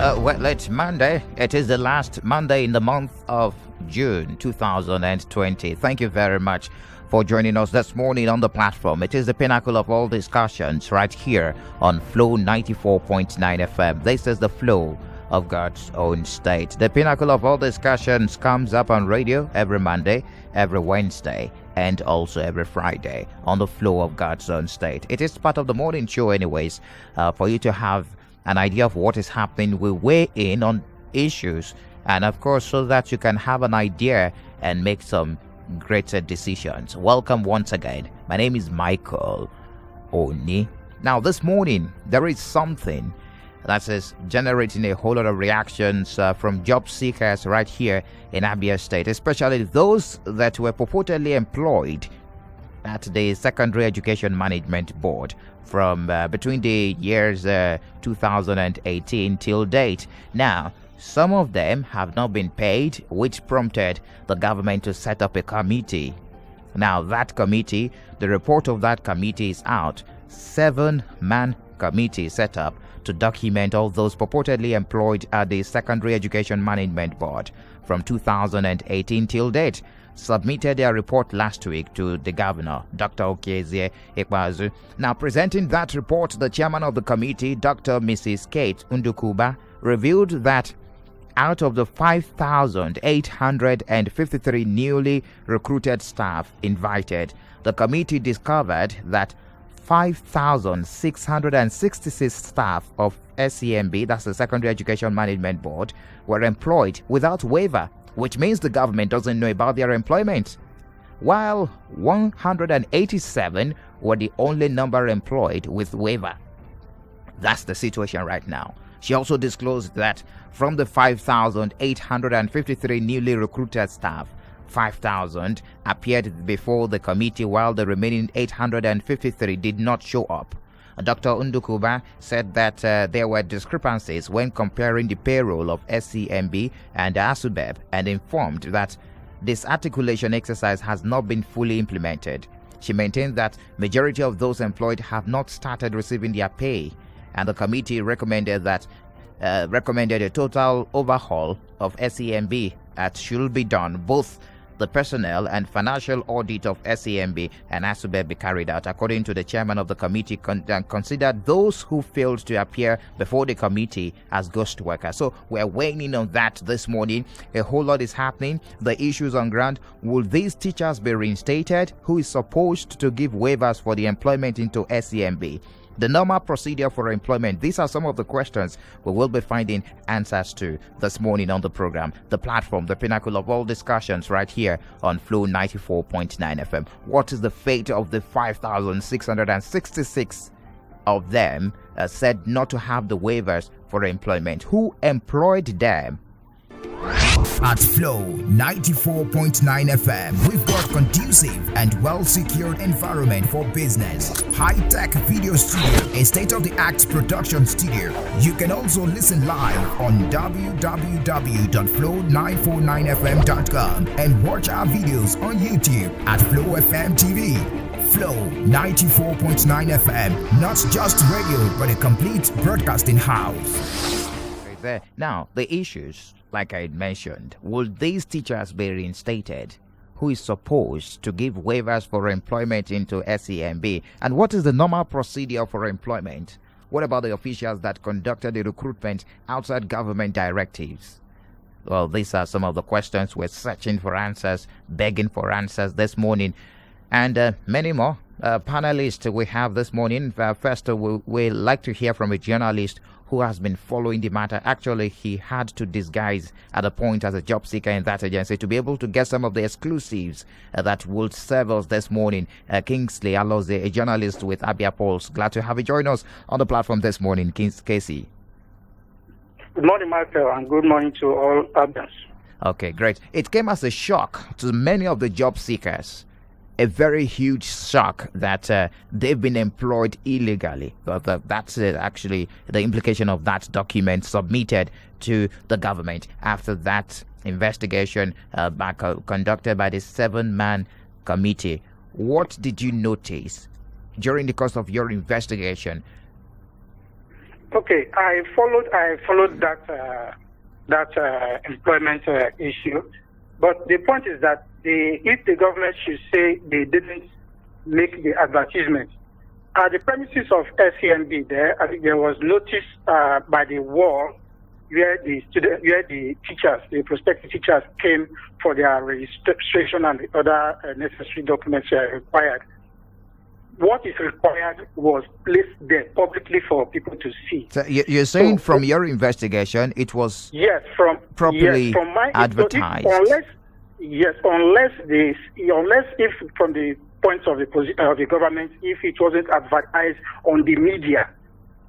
Well, it's Monday. It is the last Monday in the month of June 2020. Thank you very much for joining us this morning on the platform. It is the pinnacle of all discussions right here on Flow 94.9 FM. This is the flow of God's own state. The pinnacle of all discussions comes up on radio every Monday, every Wednesday, and also every Friday on the flow of God's own state. It is part of the morning show anyways, for you to have an idea of what is happening. We weigh in on issues, and of course, so that you can have an idea and make some greater decisions. Welcome once again. My name is Michael Oni. Now, this morning, there is something that is generating a whole lot of reactions from job seekers right here in Abia State, especially those that were purportedly employed at the Secondary Education Management Board from between the years 2018 till date. Now, some of them have not been paid, which prompted the government to set up a committee. Now, that committee, the report of that committee is out. 7-man committee set up to document all those purportedly employed at the Secondary Education Management Board from 2018 till date. Submitted their report last week to the governor, Dr. Okezie Ikpeazu. Now, presenting that report, the chairman of the committee, Dr. Mrs. Kate Undukuba, revealed that out of the 5,853 newly recruited staff invited, the committee discovered that 5,666 staff of SEMB, that's the Secondary Education Management Board, were employed without waiver, which means the government doesn't know about their employment, while 187 were the only number employed with waiver. That's the situation right now. She also disclosed that from the 5,853 newly recruited staff, 5,000 appeared before the committee, while the remaining 853 did not show up. Dr. Undukuba said that there were discrepancies when comparing the payroll of SCMB and ASUBEB, and informed that this articulation exercise has not been fully implemented. She maintained that majority of those employed have not started receiving their pay, and the committee recommended a total overhaul of SCMB that should be done. Both the personnel and financial audit of SEMB and ASUBEB be carried out. According to the chairman of the committee, considered those who failed to appear before the committee as ghost workers. So we're weighing in on that this morning. A whole lot is happening. The issues on ground. Will these teachers be reinstated? Who is supposed to give waivers for the employment into SEMB? The normal procedure for employment. These are some of the questions we will be finding answers to this morning on the program. The platform, the pinnacle of all discussions right here on Flow 94.9 FM. What is the fate of the 5,666 of them said not to have the waivers for employment? Who employed them? At Flow 94.9 FM, we've got conducive and well-secured environment for business. High-tech video studio, a state-of-the-art production studio. You can also listen live on www.flow949fm.com and watch our videos on YouTube at Flow FM TV. Flow 94.9 FM, not just radio, but a complete broadcasting house. There. Now, the issues, like I mentioned, will these teachers be reinstated? Who is supposed to give waivers for employment into SEMB? And what is the normal procedure for employment? What about the officials that conducted the recruitment outside government directives? Well, these are some of the questions we're searching for answers, begging for answers this morning, and many more. Panelists we have this morning. First, we like to hear from a journalist who has been following the matter. Actually, he had to disguise at a point as a job seeker in that agency to be able to get some of the exclusives that will serve us this morning. KINGSLEY ALOZIE, a journalist with Abia Pulse. Glad to have you join us on the platform this morning, Casey. Good morning, Michael, and good morning to all Abians. Okay, great. It came as a shock to many of the job seekers. A very huge shock that they've been employed illegally. That's actually the implication of that document submitted to the government after that investigation conducted by the 7-man committee. What did you notice during the course of your investigation? Okay, I followed that employment issue, but the point is that if the government should say they didn't make the advertisement at the premises of SCMB, I think there was notice by the wall where the teachers, the prospective teachers, came for their registration and the other necessary documents required. What is required was placed there publicly for people to see. So you're saying from your investigation, it was properly advertised? Unless if from the point of the government, if it wasn't advertised on the media,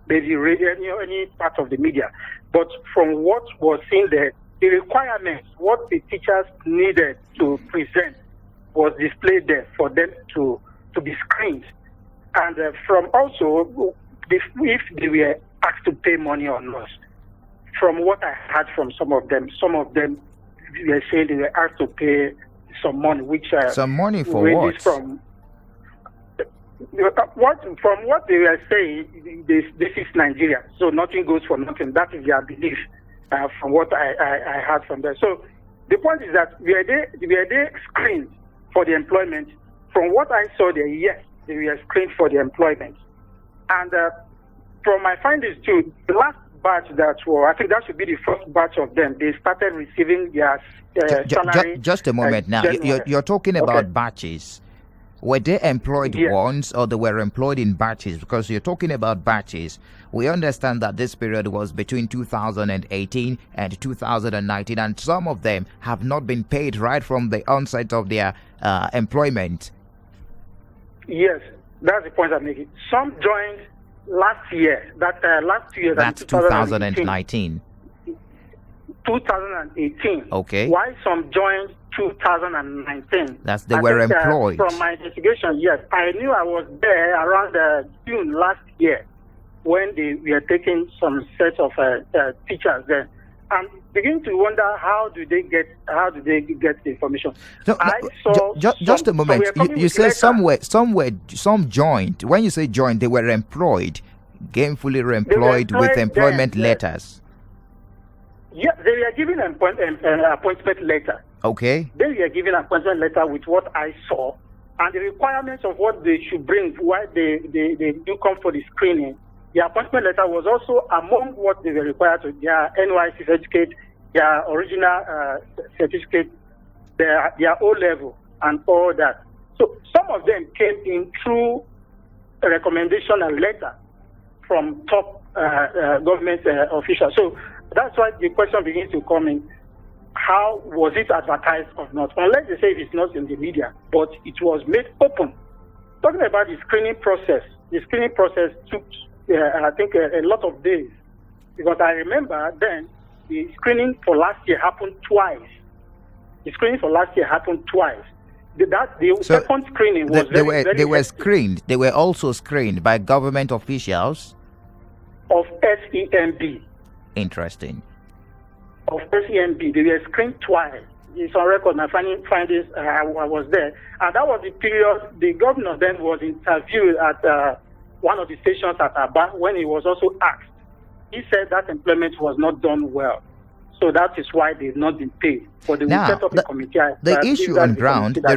maybe radio, any part of the media. But from what was seen there, the requirements, what the teachers needed to present, was displayed there for them to be screened. And from also, if they were asked to pay money or not. From what I heard from some of them were saying they were asked to pay some money, which some money for what? From what they were saying, this is Nigeria, so nothing goes for nothing. That is their belief, from what I heard from them. So the point is that were they screened for the employment? From what I saw there, yes, they were screened for the employment. And from my findings too, the last batch I think that should be the first batch of them. They started receiving their salary. Just a moment now. You're talking about batches. Were they employed once, or they were employed in batches? Because you're talking about batches. We understand that this period was between 2018 and 2019, and some of them have not been paid right from the onset of their employment. Yes, that's the point I'm making. Some joined last year. That's 2019. 2018. Okay. Why some joined 2019? They were employed. From my investigation, yes. I knew I was there around June last year when they were taking some set of teachers there. I'm beginning to wonder how do they get the information. Just a moment. You say some joined. When you say joined, they were employed, gainfully employed with employment letters. Yeah, they were given an appointment letter. Okay. They were given an appointment letter with what I saw and the requirements of what they should bring while they do come for the screening. The appointment letter was also among what they were required to, their NYC certificate, their original certificate, their O-level, and all that. So some of them came in through a recommendation and letter from top government officials. So that's why the question begins to come in. How was it advertised or not? Unless they say it's not in the media, but it was made open. Talking about the screening process took I think a lot of days, because I remember then the screening for last year happened twice. The second screening was they were screened. They were also screened by government officials of SEMB. Interesting. Of SEMB, they were screened twice. It's on record. My findings, I was there, and that was the period the governor then was interviewed at one of the stations at Abia when he was also asked. He said that employment was not done well. So that is why they've not been paid. For the set up the committee. The issue on ground, the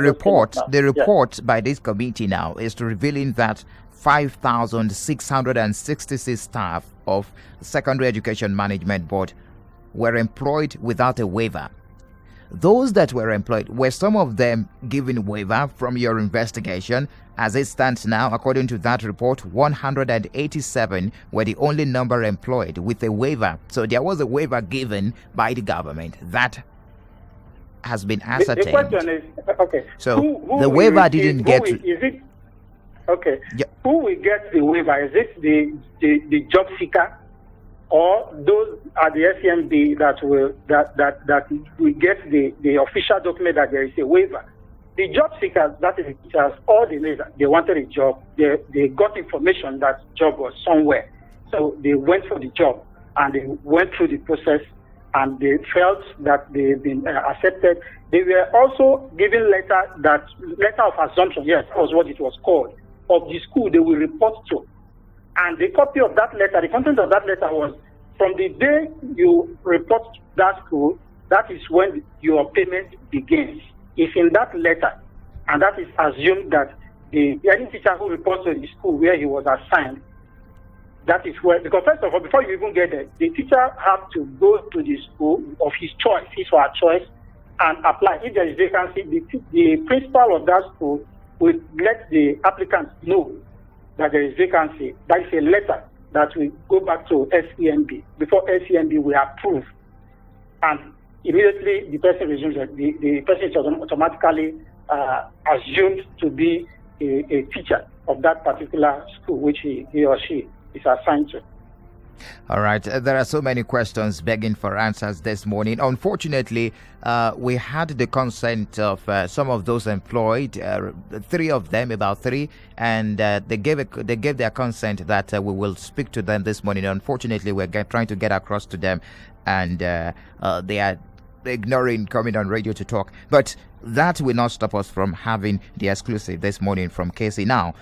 report by this committee now is revealing that 5,666 staff of Secondary Education Management Board were employed without a waiver. Those that were employed, were some of them given waiver from your investigation? As it stands now, according to that report, 187 were the only number employed with a waiver. So there was a waiver given by the government. That has been ascertained. The question is, okay. So the waiver didn't get... Okay. Yeah. Who will get the waiver? Is it the job seeker, or those are the SEMB that will get the official document that there is a waiver? The job seekers, that is, all they wanted a job. They got information that job was somewhere, so they went for the job and they went through the process and they felt that they've been accepted. They were also given letter of assumption. Yes, that was what it was called, of the school they will report to. And the copy of that letter, the content of that letter was from the day you report to that school, that is when your payment begins. It's in that letter, and that is assumed that any teacher who reports to the school where he was assigned, that is where, because first of all, before you even get there, the teacher has to go to the school of his choice, his or her choice, and apply. If there is vacancy, the principal of that school will let the applicant know that there is vacancy. That is a letter that will go back to SEMB. Before SEMB will approve, and immediately the person resumes. The person is automatically assumed to be a teacher of that particular school, which he or she is assigned to. All right. There are so many questions begging for answers this morning. Unfortunately, we had the consent of some of those employed, three of them, about three, and they gave their consent that we will speak to them this morning. Unfortunately, we're trying to get across to them, and they are ignoring coming on radio to talk. But that will not stop us from having the exclusive this morning from Casey. Now,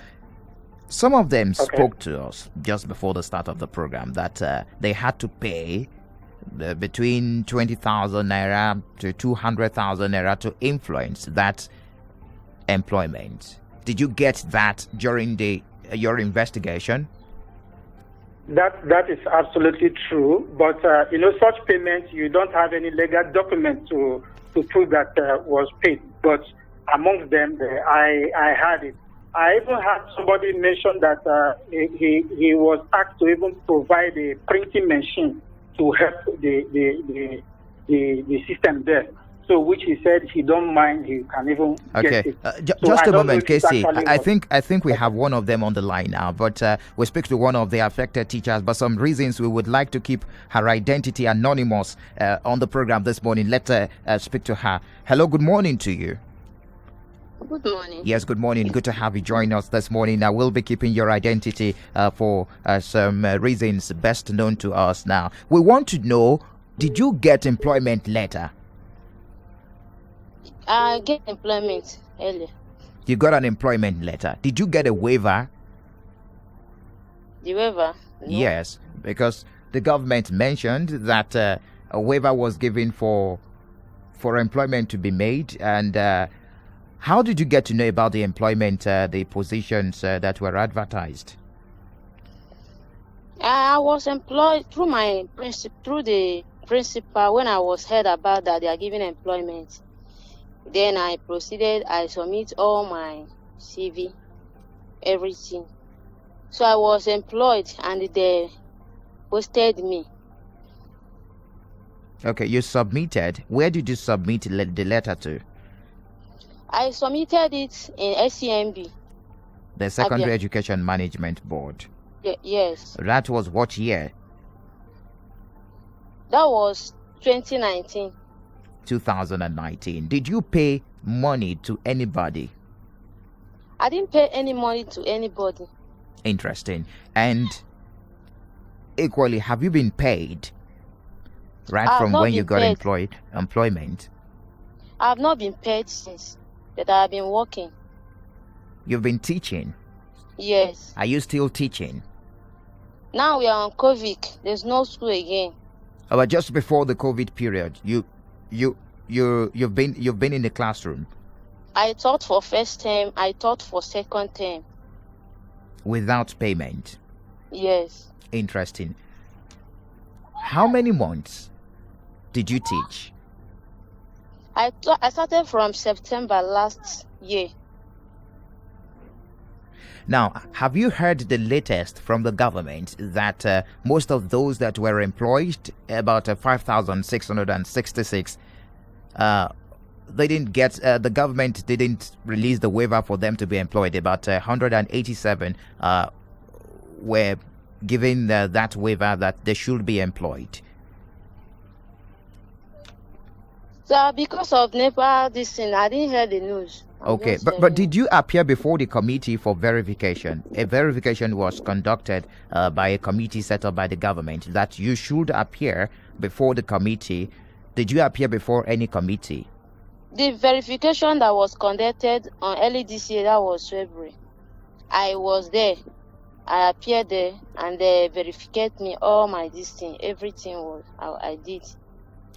some of them spoke to us just before the start of the program that they had to pay between 20,000 naira to 200,000 naira to influence that employment. Did you get that during your investigation? That is absolutely true, but such payments, you don't have any legal document to prove that was paid. But amongst them, I had it. I even had somebody mention that he was asked to even provide a printing machine to help the system there. So, which he said he don't mind, he can even get it. Just a moment, Casey. I think we have one of them on the line now, but we speak to one of the affected teachers. But some reasons we would like to keep her identity anonymous on the program this morning. Let's speak to her. Hello, good morning to you. Good morning. Yes, good morning. Good to have you join us this morning. I will be keeping your identity for some reasons best known to us now. We want to know, did you get employment letter? I get employment earlier. You got an employment letter. Did you get a waiver? The waiver? No. Yes, because the government mentioned that a waiver was given for employment to be made. And how did you get to know about the employment, the positions that were advertised? I was employed through the principal when I was heard about that they are giving employment. Then I proceeded, I submit all my CV, everything. So I was employed and they posted me. Okay, you submitted. Where did you submit the letter to? I submitted it in SEMB. The Secondary Abia. Education Management Board. Yes. That was what year? That was 2019. 2019. Did you pay money to anybody? I didn't pay any money to anybody. Interesting. And equally, have you been paid from when you got employment? I have not been paid since that I have been working. You've been teaching? Yes. Are you still teaching? Now we are on COVID. There's no school again. But just before the COVID period, you've been in the classroom. I taught for first term. I taught for second term. Without payment? Yes. Interesting. How many months did you teach? I started from September last year. Now, have you heard the latest from the government that most of those that were employed, about 5,666, they didn't get, the government didn't release the waiver for them to be employed. About 187 were given that waiver that they should be employed. So because of NEPA, this thing, I didn't hear the news. Okay, but did you appear before the committee for verification? A verification was conducted by a committee set up by the government that you should appear before the committee. Did you appear before any committee? The verification that was conducted on early this year, that was February. I was there. I appeared there and they verified me all my this thing, everything was I did.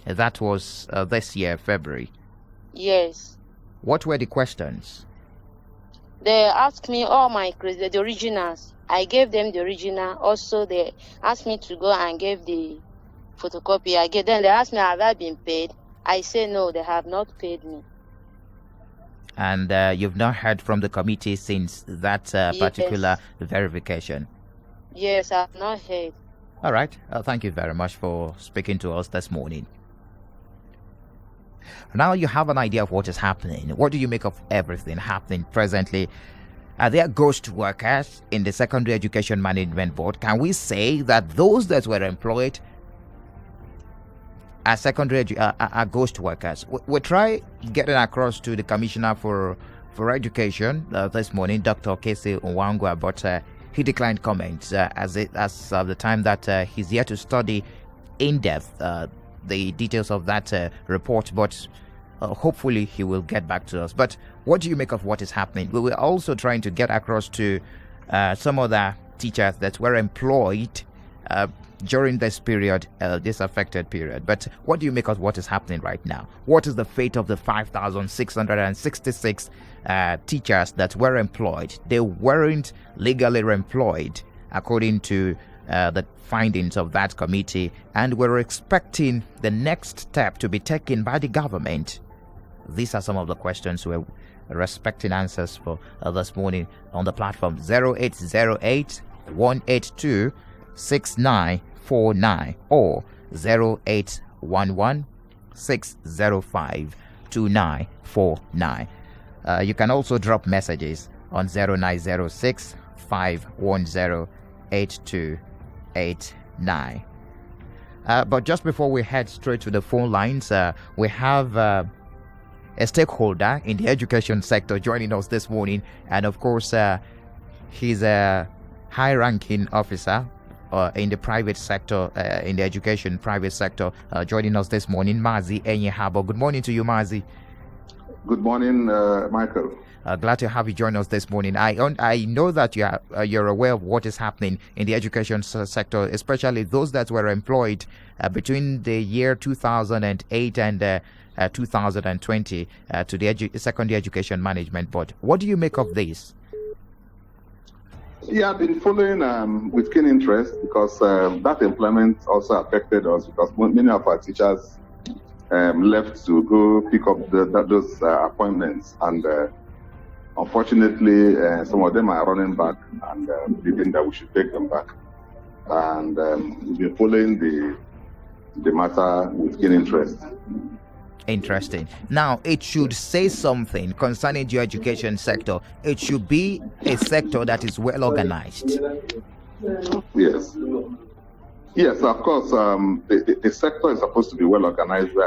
That was this year, February. Yes. What were the questions? They asked me all my the originals. I gave them the original. Also, they asked me to go and give the photocopy. Then they asked me, have I been paid? I say no, they have not paid me. And you've not heard from the committee since that particular verification? Yes, I've not heard. All right. Thank you very much for speaking to us this morning. Now you have an idea of what is happening. What do you make of everything happening presently? Are there ghost workers in the Secondary Education Management Board? Can we say that those that were employed as are ghost workers? We try getting across to the Commissioner for Education this morning, Dr. KINGSLEY Nwangwa, but he declined comments as of the time that he's here to study in depth the details of that report, but hopefully he will get back to us. But what do you make of what is happening? We were also trying to get across to some other teachers that were employed during this period, this affected period. But what do you make of what is happening right now? What is the fate of the 5,666 teachers that were employed? They weren't legally employed, according to the findings of that committee, and we're expecting the next step to be taken by the government. These are some of the questions we're expecting answers for this morning on the platform. 0808 182 6949 or 0811 605 2949. You can also drop messages on 0906 510 8289. But just before we head straight to the phone lines, we have a stakeholder in the education sector joining us this morning, and of course he's a high-ranking officer in the private sector, in the education private sector, joining us this morning, Mazi ENYI. Good morning to you, Mazi. Good morning, Michael. Glad to have you join us this morning. I know that you're aware of what is happening in the education sector, especially those that were employed between the year 2008 and 2020 to the Secondary Education Management Board. What do you make of this? Yeah, I've been following with keen interest because that employment also affected us, because many of our teachers left to go pick up those appointments, and unfortunately some of them are running back and believing that we should take them back. And we've been following the matter with keen interest. Interesting. Now, it should say something concerning your education sector. It should be a sector that is well organized. Yes. Yes, of course. The sector is supposed to be well organized.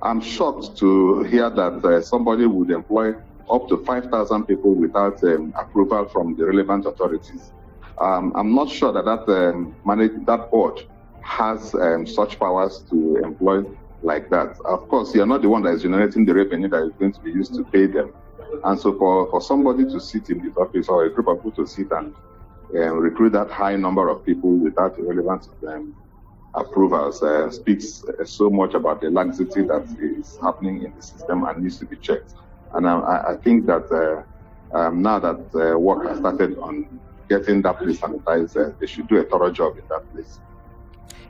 I'm shocked to hear that somebody would employ up to 5,000 people without approval from the relevant authorities. I'm not sure that that board has such powers to employ like that. Of course, you're not the one that is generating the revenue that is going to be used to pay them. And so for somebody to sit in this office, or a group of people to sit and recruit that high number of people without relevant approvals speaks so much about the laxity that is happening in the system and needs to be checked. And I think that now that work has started on getting that place sanitized, they should do a thorough job in that place.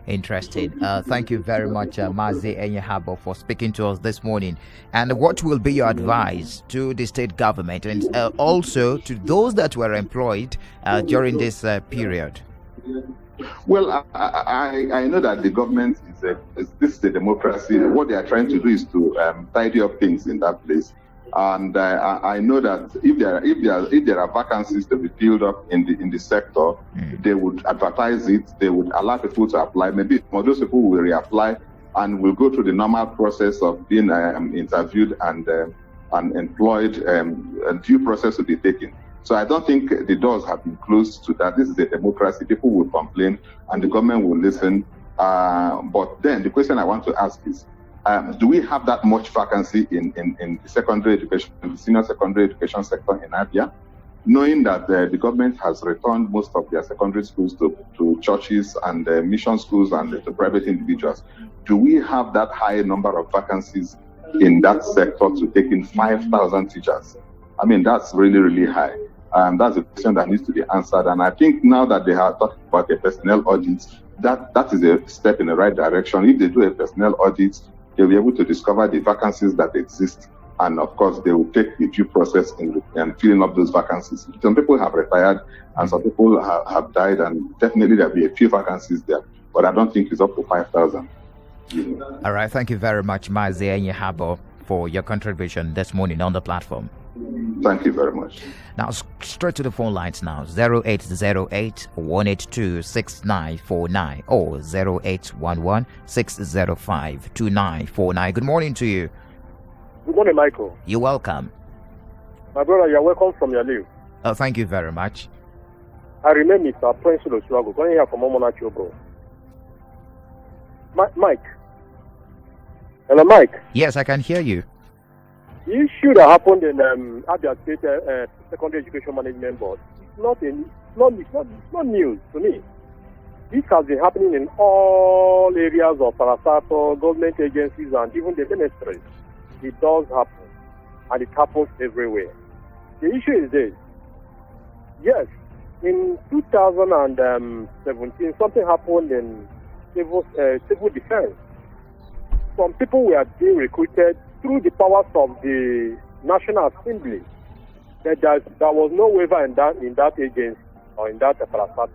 Interesting. Thank you very much, Mazi ENYI, for speaking to us this morning. And what will be your advice to the state government and also to those that were employed during this period? Well, I know that the government this is a democracy. What they are trying to do is to tidy up things in that place. And I know that if there are vacancies to be filled up in the sector, they would advertise it. They would allow people to apply. Maybe some of those people will reapply and will go through the normal process of being interviewed and employed. And due process will be taken. So I don't think the doors have been closed to that. This is a democracy. People will complain and the government will listen. But then the question I want to ask is, do we have that much vacancy in the secondary education, in the senior secondary education sector in Abia? knowing that the government has returned most of their secondary schools to churches and mission schools and to private individuals, do we have that high number of vacancies in that sector to take in 5,000 teachers? I mean, that's really, really high. That's a question that needs to be answered. And I think now that they have talked about a personnel audit, that is a step in the right direction. If they do a personnel audit, they'll be able to discover the vacancies that exist. And of course, they will take the due process in filling up those vacancies. Some people have retired and some people have died, and definitely there'll be a few vacancies there. But I don't think it's up to 5,000. All right. Thank you very much, Mazi Enyihabo, for your contribution this morning on the platform. Thank you very much. Now, straight to the phone lines now. 0808-182-6949 or 0811-605-2949. Good morning to you. Good morning, Michael. You're welcome. My brother, you're welcome from your leave. Thank you very much. I remember Mr. Prince Struggle going here from Omonacho, bro. Mike. Hello, Mike. Yes, I can hear you. The issue that happened in Abia State Secondary Education Management Board, it's not news to me. This has been happening in all areas of Parastatal, government agencies, and even the ministries. It does happen, and it happens everywhere. The issue is this. Yes, in 2017, something happened in civil defense. Some people were being recruited through the powers of the National Assembly. There was no waiver in that agency or in that parastatal.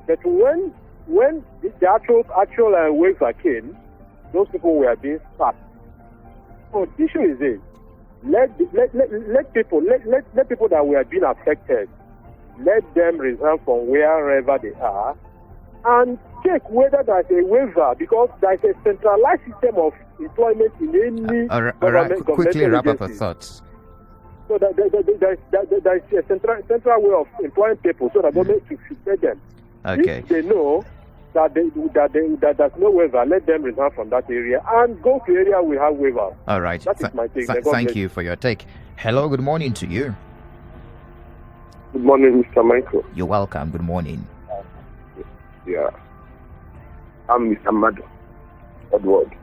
But when the actual waiver came, those people were being sacked. So the issue is this: let people that were being affected, let them resign from wherever they are, and check whether there is a waiver, because there is a centralized system of employment in any government quickly wrap up agency. your thoughts. So there is a central way of employing people, so that government should pay them. Okay. If they know that there's no waiver, let them resign from that area and go to area we have waiver. All right. That is my take. Thank you for your take. Hello, good morning to you. Good morning, Mr. Michael. You're welcome. Good morning. Yeah. I'm Mr. Madu Edward,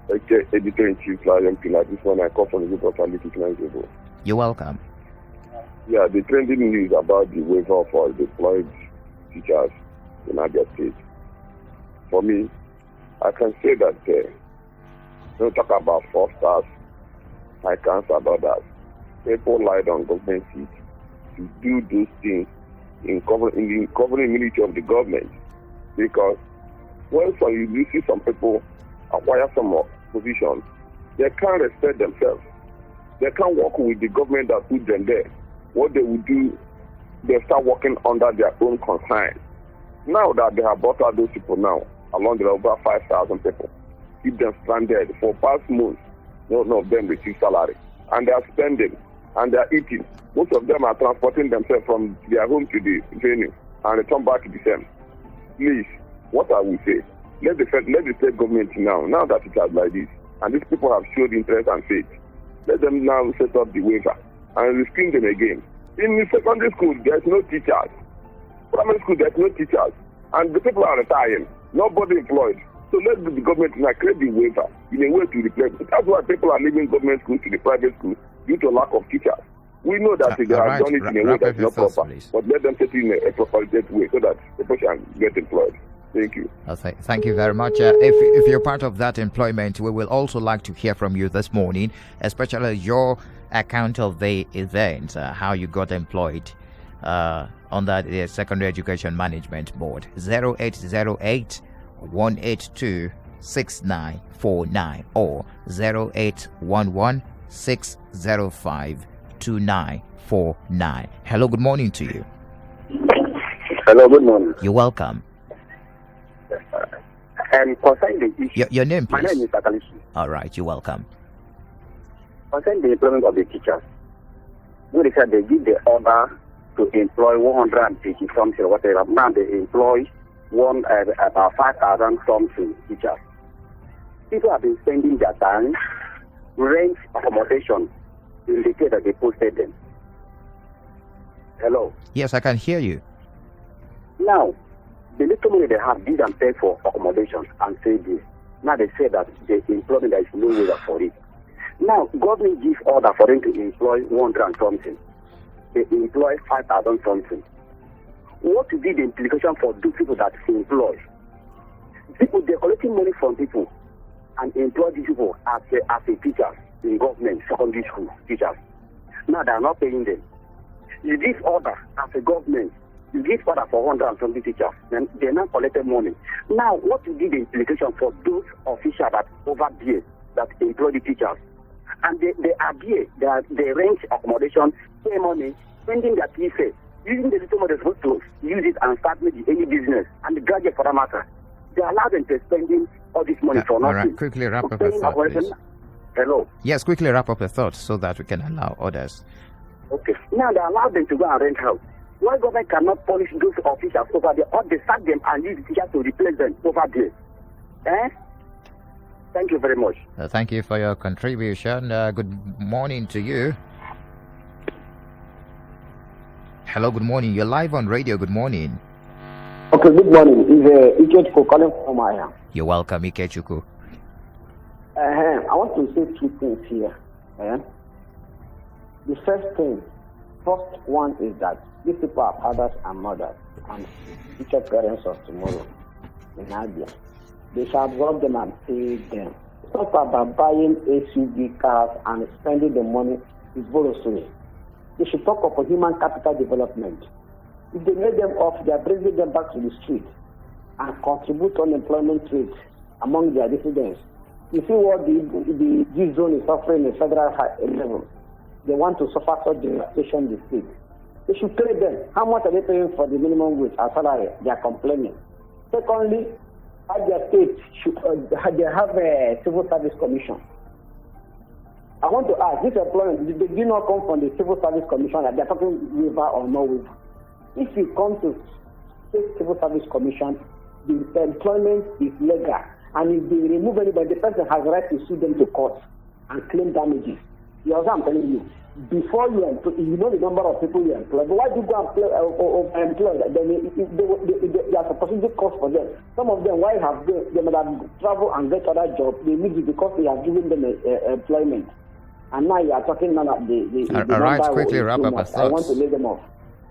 editor-in-chief, Lion Pillar. This one I call from the group of Analytics. You're welcome. Yeah, the trending news about the waiver for deployed teachers in Abia State. For me, I can say that don't talk about 4 stars. I can't answer about that. People lied on government seats to do those things in covering military of the government, because when you see some people acquire some positions, they can't respect themselves. They can't work with the government that put them there. What they would do, they start working under their own concern. Now that they have brought out those people now, along there are over 5,000 people, keep them stranded for past months. None of them receive salary, and they are spending, and they are eating. Most of them are transporting themselves from their home to the venue and return back to the same. Please, what I will say, let the state government now that it has like this, and these people have showed interest and faith, let them now set up the waiver and rescreen them again. In the secondary school, there's no teachers. Primary school, there's no teachers. And the people are retiring. Nobody employed. So let the government now create the waiver in a way to replace it. That's why people are leaving government schools to the private schools due to lack of teachers. We know that they have done it in a way that's not proper. But let them set it in a proper way so that people can get employed. Thank you. Thank you very much. If you're part of that employment, we will also like to hear from you this morning, especially your account of the event, how you got employed under the Secondary Education Management Board. 0808 182 6949 or 0811 605 2949. Hello, good morning to you. Hello, good morning. You're welcome. And concerning the issue, Your name, please. My name is Takalishi. All right, you're welcome. Concerning the employment of the teachers, when they said they give the order to employ 180 something or whatever, now they employ about 5,000 something teachers. People have been spending their time, rent, accommodation, indicate that they posted them. Hello. Yes, I can hear you. Now, the little money they have didn't pay for accommodation and say this. Now they say that the employment there is no waiver for it. Now, government gives order for them to employ 100 and something. They employ 5,000 something. What will be the implication for those people that employ? People, they're collecting money from people and employ these people as a teachers in government, secondary school teachers. Now they are not paying them. You give order as a government, you give order for 100 and something teachers, then they're not collecting money. Now, what will be the implication for those officials that over there that employ the teachers? And they are there, they rent accommodation, pay money, spending their fees, using the little money they're supposed to use it and start maybe any business, and the graduate for that matter. They allow them to spending all this money for nothing. All right, quickly wrap up your thought, please. Hello? Yes, quickly wrap up your thoughts so that we can allow others. Okay. Now they allow them to go and rent house. Why government cannot punish those officials over there, or they sack them and use the teachers to replace them over there? Thank you very much. Thank you for your contribution. Good morning to you. Hello, good morning. You're live on radio. Good morning. Okay, good morning. It's Ikechukwu calling from Abia. You're welcome, Ikechukwu. I want to say two things here. The first one is that these people are fathers and mothers and future parents of tomorrow in Abia. They shall absorb them and pay them. It's not about buying SUV cars and spending the money with borrowing. They should talk of human capital development. If they made them off, they are bringing them back to the street and contribute to unemployment rate among their residents. You see what the G zone is suffering at federal level. They want to suffer such devastation in the state. They should pay them. How much are they paying for the minimum wage or salary? They are complaining. Secondly, at their state, they have a civil service commission. I want to ask, this employment, they do not come from the civil service commission that they are talking waiver or no waiver. If you come to state civil service commission, the employment is legal. And if they remove anybody, the person has the right to sue them to court and claim damages. You know what I'm telling you? Before you employ, you know the number of people you employ. But why do you go and employ them? They are supposed to cost for them. Some of them, why have they might have travel and get other jobs? They need it because they have given them employment. And now you are talking now that the all right, quickly wrap up your thoughts. I want to lay them off.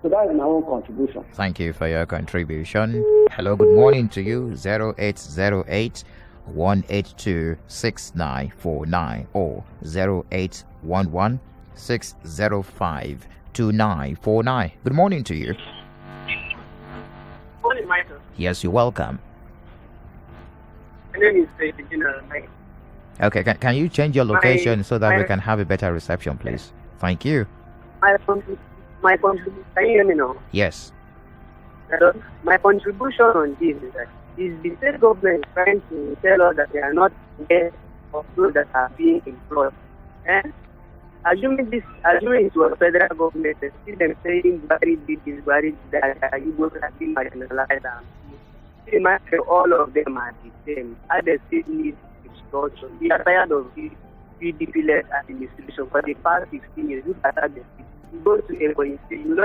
So that is my own contribution. Thank you for your contribution. Hello, good morning to you. 0808 182 6949 or 0811 605 2949. Good morning to you. Morning, Michael. Yes, you're welcome. My name is Regina. Okay, can you change your location so that we can have a better reception, please? Thank you. My contribution, can you hear me now? Yes. My contribution on this is that is the state government trying to tell us that they are not aware of those that are being employed. Assuming it was federal government, they see them saying very big is very that you go to be marginalized. Imagine all of them are the same. Other state needs instruction. We are tired of this PDP-led administration for the past 16 years. Look at the state. You go to Ebonyi State, you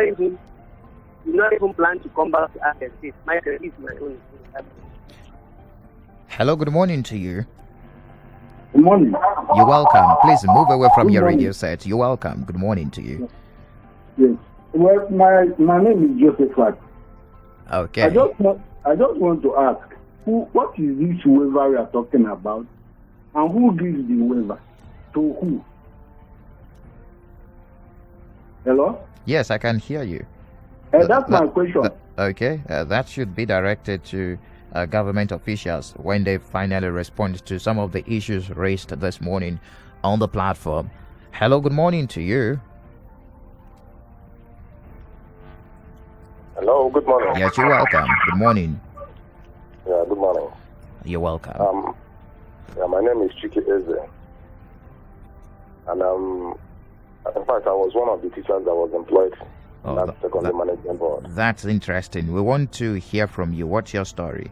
not even plan to come back to Abia State. Michael is my own. Hello, good morning to you. Good morning. You're welcome. Please move away from your radio set. You're welcome. Good morning to you. Yes. Well, my name is Joseph. Okay. I just want to ask, what is this waiver we are talking about, and who gives the waiver to who? Hello? Yes, I can hear you. That's my question. Okay, that should be directed to government officials when they finally respond to some of the issues raised this morning on the platform. Hello, good morning to you. Hello, good morning. Yes, you're welcome. Good morning. Yeah, good morning. You're welcome. My name is Chike Eze. And in fact, I was one of the teachers that was employed in that secondary management board. That's interesting. We want to hear from you. What's your story?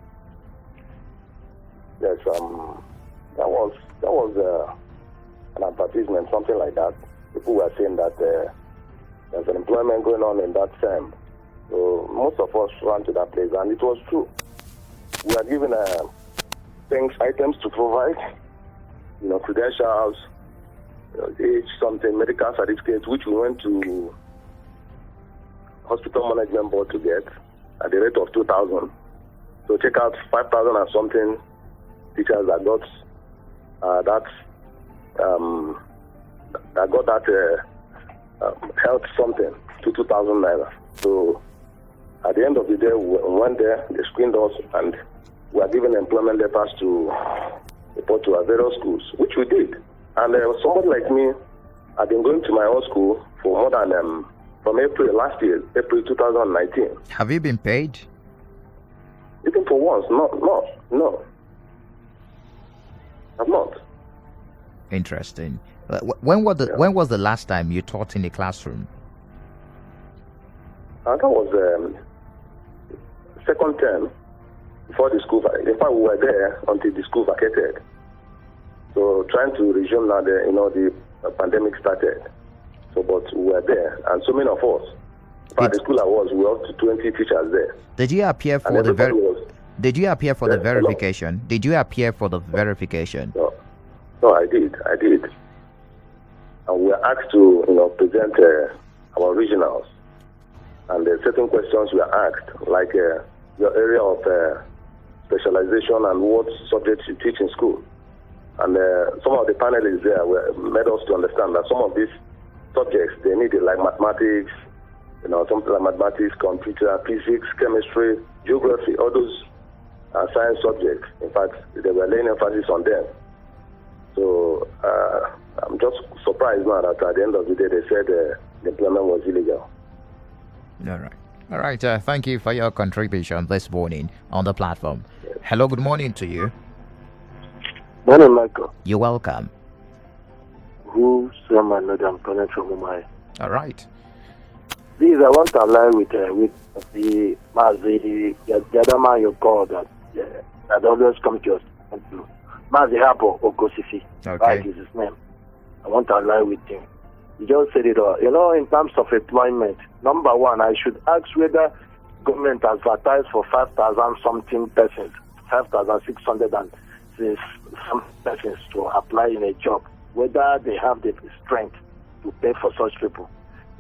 Yes, that was an advertisement, something like that. People were saying that There's an employment going on in that firm. So most of us ran to that place, and it was true. We are given items to provide, credentials, age something, medical certificates, which we went to hospital management board to get at the rate of 2,000. So check out 5,000 and something teachers that got health something to 2,000 naira. So at the end of the day, we went there, they screened us, and we are given employment letters to report to our various schools, which we did. And somebody like me, I've been going to my own school for more than from April last year, April 2019. Have you been paid? Even for once, no. I'm not. Interesting. When was the last time you taught in a classroom? That was second term before the school. In fact, we were there until the school vacated. So trying to resume now, the pandemic started. So, but we were there, and so many of us. But the school I was, we were up to 20 teachers there. Did you appear for the verification? Did you appear for the verification? Did you appear for the verification? No, I did. And we were asked to, present our originals. And certain questions were asked, like your area of specialization and what subjects you teach in school. And some of the panelists there made us to understand that some of these subjects, they needed, like mathematics, something like mathematics, computer, physics, chemistry, geography, all those science subjects. In fact, they were laying emphasis on them. So I'm just surprised now that at the end of the day, they said the employment was illegal. All right. Thank you for your contribution this morning on the platform. Yes. Hello, good morning to you. Morning, Michael. You're welcome. Who some another employment from Umai? All right. Please, I want to align with the other man you called that always come to us. Mazi Habo Okosifi. Okay. Right, is his name. I want to align with him. You just said it all. In terms of employment, number one, I should ask whether government has advertised for 5,000 something persons, 5,600 and some persons to apply in a job, whether they have the strength to pay for such people.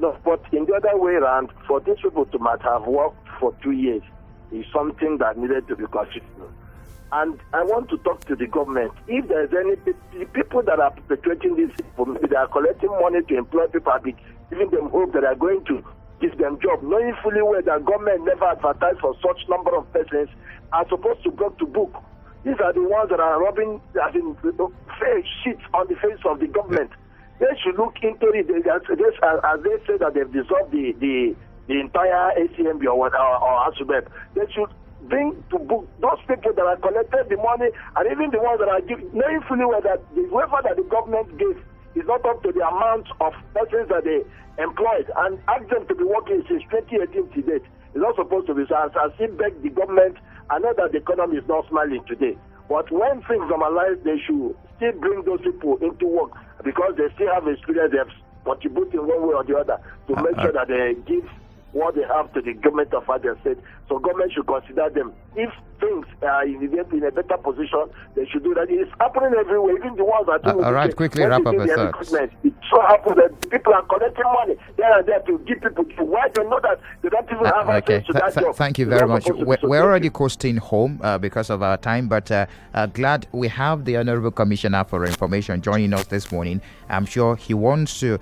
No, but in the other way around, for these people to might have worked for 2 years is something that needed to be considered. And I want to talk to the government. If there's any people that are perpetuating this, maybe they are collecting money to employ people, giving them hope that they are going to give them job, knowing fully well that government never advertised for such number of persons, are supposed to go to book. These are the ones that are rubbing fair shit on the face of the government. They should look into it. As they say that they've dissolved the entire ACMB or ASUBEB, they should bring to book those people that are collected the money, and even the ones that are giving, knowing fully well that the waiver that the government gave is not up to the amount of persons that they employed, and ask them to be working since 2018 to date. It's not supposed to be so. As I still beg the government, I know that the economy is not smiling today, but when things normalize, they should still bring those people into work, because they still have experience. They have contributed one way or the other to make sure that they give what they have to the government of Abia State. So government should consider them. If things are in a better position, they should do that. It's happening everywhere, even the ones that all right, quickly wrap up your thoughts. It so happens that people are collecting money there and there to give people to. Why they know that they don't even have access to that job? Thank you very much. We're already coasting home because of our time, but glad we have the Honorable Commissioner for Information joining us this morning. I'm sure he wants to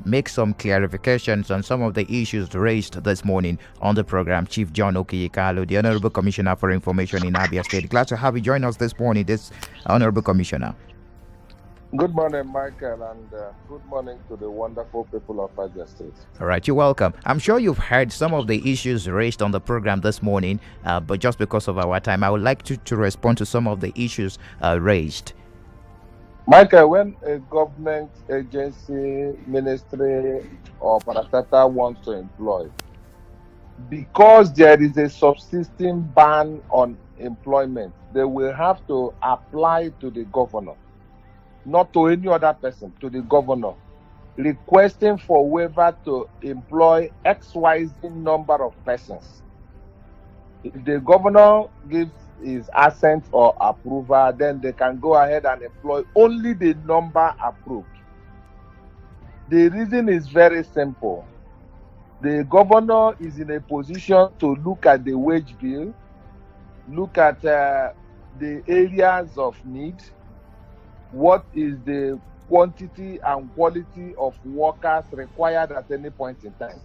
make some clarifications on some of the issues raised this morning on the program. Chief John Okiyikalu, the Honorable Commissioner for Information in Abia State. Glad to have you join us this morning, this Honorable Commissioner. Good morning, Michael, and good morning to the wonderful people of Abia State. All right, you're welcome. I'm sure you've heard some of the issues raised on the program this morning, but just because of our time, I would like to respond to some of the issues raised. Michael, when a government agency, ministry, or parastatal wants to employ, because there is a subsisting ban on employment, they will have to apply to the governor, not to any other person, to the governor. requesting for waiver to employ XYZ number of persons. If the governor gives his assent or approval, then they can go ahead and employ only the number approved. The reason is very simple. The governor is in a position to look at the wage bill, look at the areas of need, what is the quantity and quality of workers required at any point in time.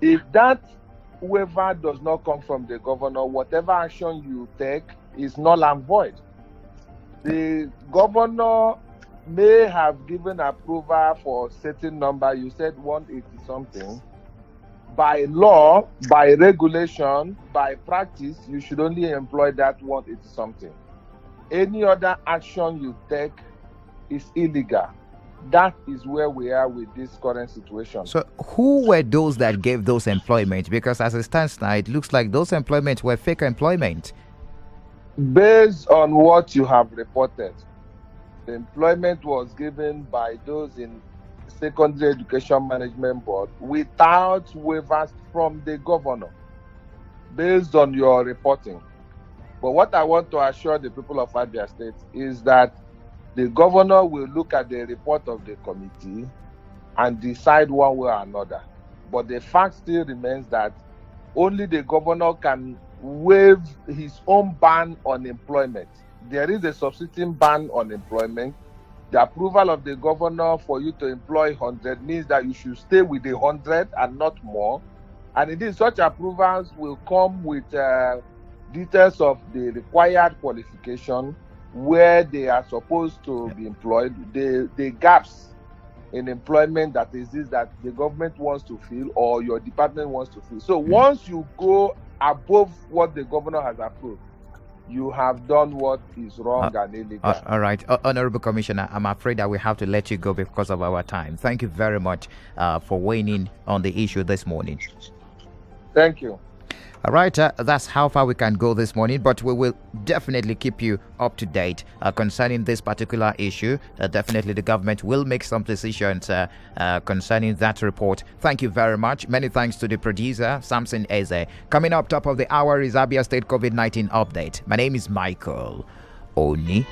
If that waiver does not come from the governor, whatever action you take is null and void. The governor may have given approval for a certain number, you said 180 something. By law, by regulation, by practice, you should only employ that 180 something. Any other action you take is illegal. That is where we are with this current situation. So who were those that gave those employment? Because as it stands now, it looks like those employment were fake employment. Based on what you have reported, the employment was given by those in Secondary Education Management Board without waivers from the governor, based on your reporting. But what I want to assure the people of Abia State is that the governor will look at the report of the committee and decide one way or another. But the fact still remains that only the governor can waive his own ban on employment. There is a subsisting ban on employment. The approval of the governor for you to employ 100 means that you should stay with the 100 and not more. And indeed, such approvals will come with details of the required qualification, where they are supposed to be employed, the gaps in employment that exist that the government wants to fill or your department wants to fill. So once you go above what the governor has approved, you have done what is wrong and illegal. All right. Honorable Commissioner, I'm afraid that we have to let you go because of our time. Thank you very much for weighing in on the issue this morning. Thank you. All right, that's how far we can go this morning, but we will definitely keep you up to date concerning this particular issue. Definitely the government will make some decisions concerning that report. Thank you very much. Many thanks to the producer, Samson Eze. Coming up top of the hour is Abia State COVID-19 update. My name is Michael Oni.